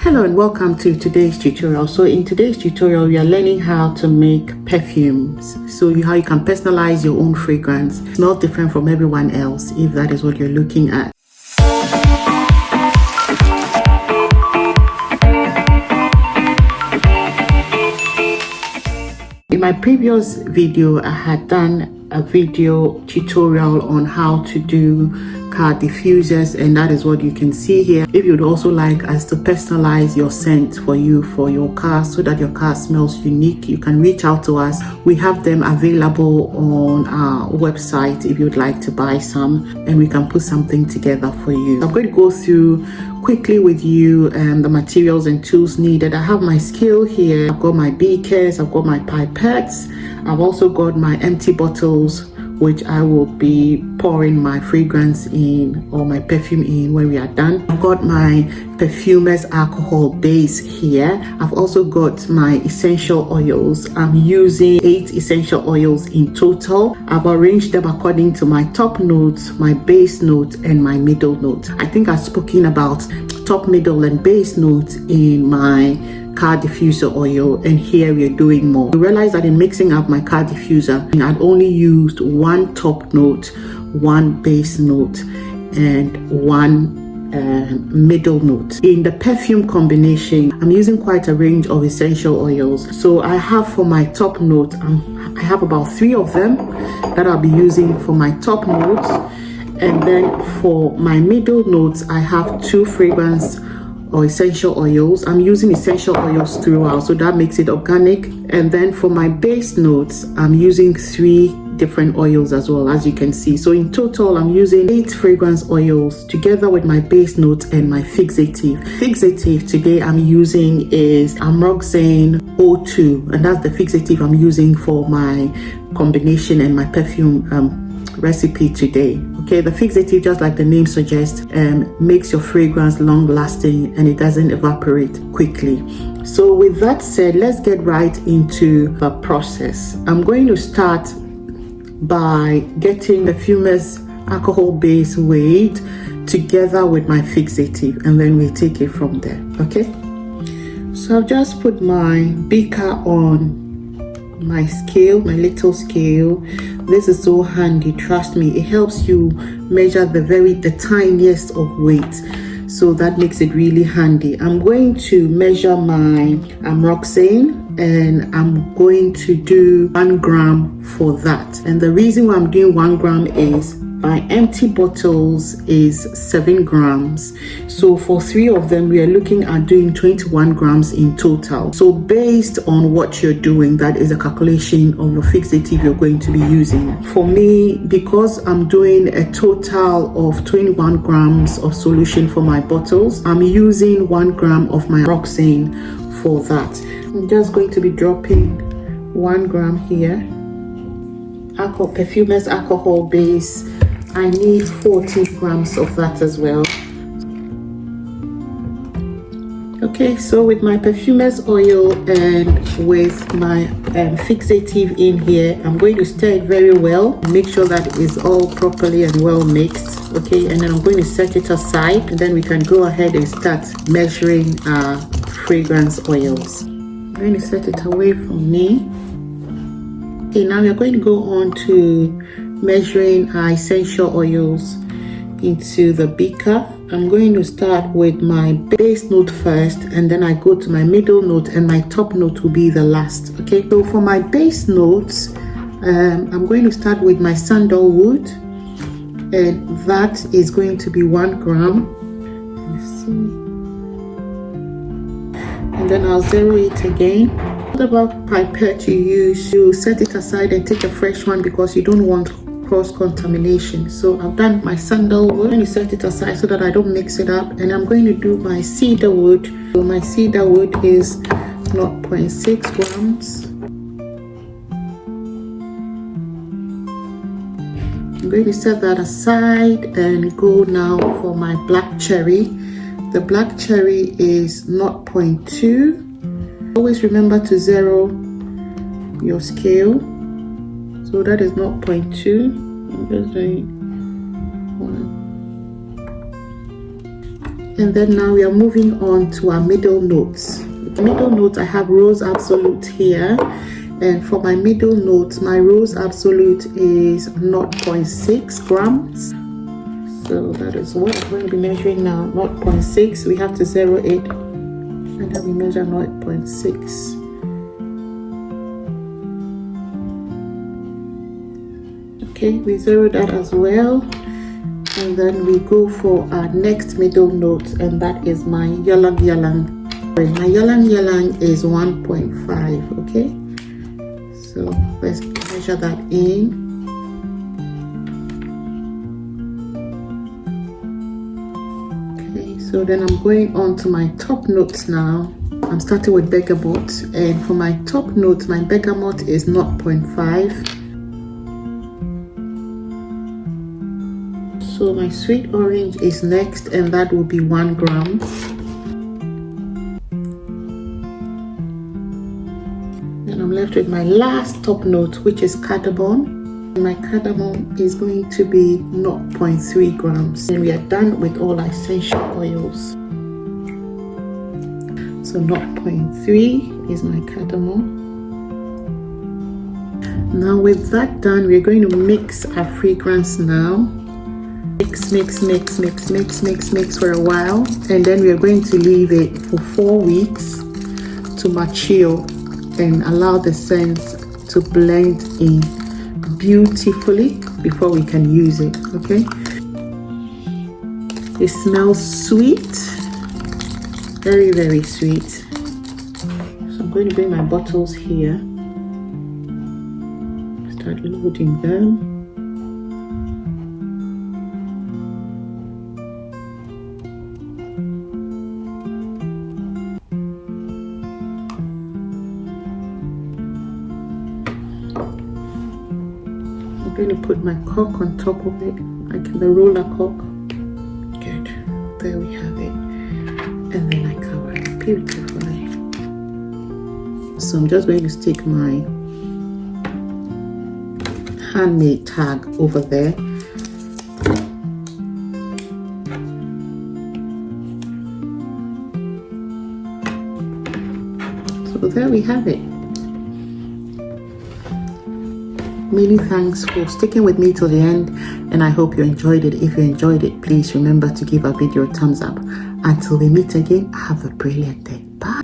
Hello and welcome to today's tutorial. So in today's tutorial we are learning how to make perfumes. So how you can personalize your own fragrance. It's not different from everyone else if that is what you're looking at. In my previous video I had done a video tutorial on how to do car diffusers, and that is what you can see here. If you'd also like us to personalize your scent for your car so that your car smells unique, you can reach out to us. We have them available on our website if you'd like to buy some, and we can put something together for you. I'm going to go through quickly with you the materials and tools needed. I have my scale here, I've got my beakers, I've got my pipettes, I've also got my empty bottles which I will be pouring my fragrance in or my perfume in when we are done. I've got my perfumer's alcohol base here. I've also got my essential oils. I'm using 8 essential oils in total. I've arranged them according to my top notes, my base note, and my middle note. I think I've spoken about top, middle, and base notes in my car diffuser oil, and here we are doing more. I realized that in mixing up my car diffuser, I'd only used 1 top note, 1 base note, and 1 middle note. In the perfume combination, I'm using quite a range of essential oils. So I have for my top note, I have about 3 of them that I'll be using for my top notes, and then for my middle notes, I have 2 fragrance or essential oils. I'm using essential oils throughout, so that makes it organic. And then for my base notes, I'm using 3 different oils as well, as you can see. So in total, I'm using 8 fragrance oils together with my base notes and my fixative. Fixative today I'm using is Amroxane O2, and that's the fixative I'm using for my combination and my perfume recipe today. Okay, the fixative, just like the name suggests, makes your fragrance long lasting and it doesn't evaporate quickly. So with that said, let's get right into the process. I'm going to start by getting the perfumer's alcohol base weighed together with my fixative, and then we take it from there. Okay, so I've just put my beaker on my scale, my little scale. This is so handy, trust me. It helps you measure the tiniest of weight, so that makes it really handy. I'm going to measure my Amroxane, and I'm going to do 1 gram for that. And the reason why I'm doing 1 gram is my empty bottles is 7 grams. So for 3 of them, we are looking at doing 21 grams in total. So based on what you're doing, that is a calculation of the fixative you're going to be using. For me, because I'm doing a total of 21 grams of solution for my bottles, I'm using 1 gram of my Roxane for that. I'm just going to be dropping 1 gram here. Perfumer's alcohol base, I need 40 grams of that as well. Okay, so with my perfumer's oil and with my fixative in here, I'm going to stir it very well. Make sure that it is all properly and well mixed. Okay, and then I'm going to set it aside, and then we can go ahead and start measuring our fragrance oils. I'm going to set it away from me. Okay, now we're going to go on to measuring our essential oils into the beaker. I'm going to start with my base note first, and then I go to my middle note, and my top note will be the last. Okay, so for my base notes, I'm going to start with my sandalwood, and that is going to be 1 gram. Let's see. And then I'll zero it again. Whatever pipette you use, you set it aside and take a fresh one because you don't want cross-contamination. So I've done my sandalwood. I'm going to set it aside so that I don't mix it up, and I'm going to do my cedarwood. So my cedarwood is 0.6 grams. I'm going to set that aside and go now for my black cherry. The black cherry is 0.2. Always remember to zero your scale. So that is 0.2. I'm just doing 1. And then now we are moving on to our middle notes. The middle notes, I have Rose Absolute here. And for my middle notes, my Rose Absolute is 0.6 grams. So that is what I'm going to be measuring now, 0.6. We have to zero it, and then we measure 0.6. Okay, we zero that as well. And then we go for our next middle note, and that is my Ylang Ylang. My Ylang Ylang is 1.5, okay? So let's measure that in. Okay, so then I'm going on to my top notes now. I'm starting with bergamot, and for my top note, my bergamot is 0.5. So my sweet orange is next, and that will be 1 gram. Then I'm left with my last top note, which is cardamom. My cardamom is going to be 0.3 grams. And we are done with all our essential oils. So 0.3 is my cardamom. Now with that done, we're going to mix our fragrance now. Mix for a while, and then we are going to leave it for 4 weeks to mature and allow the scents to blend in beautifully before we can use it. Okay, it smells sweet, very, very sweet. So I'm going to bring my bottles here, start loading them. I'm going to put my cork on top of it, like the roller cork. Good, there we have it. And then I cover it beautifully. So I'm just going to stick my handmade tag over there. So there we have it. Many thanks for sticking with me till the end, and I hope you enjoyed it. If you enjoyed it, please remember to give our video a thumbs up. Until we meet again, have a brilliant day. Bye.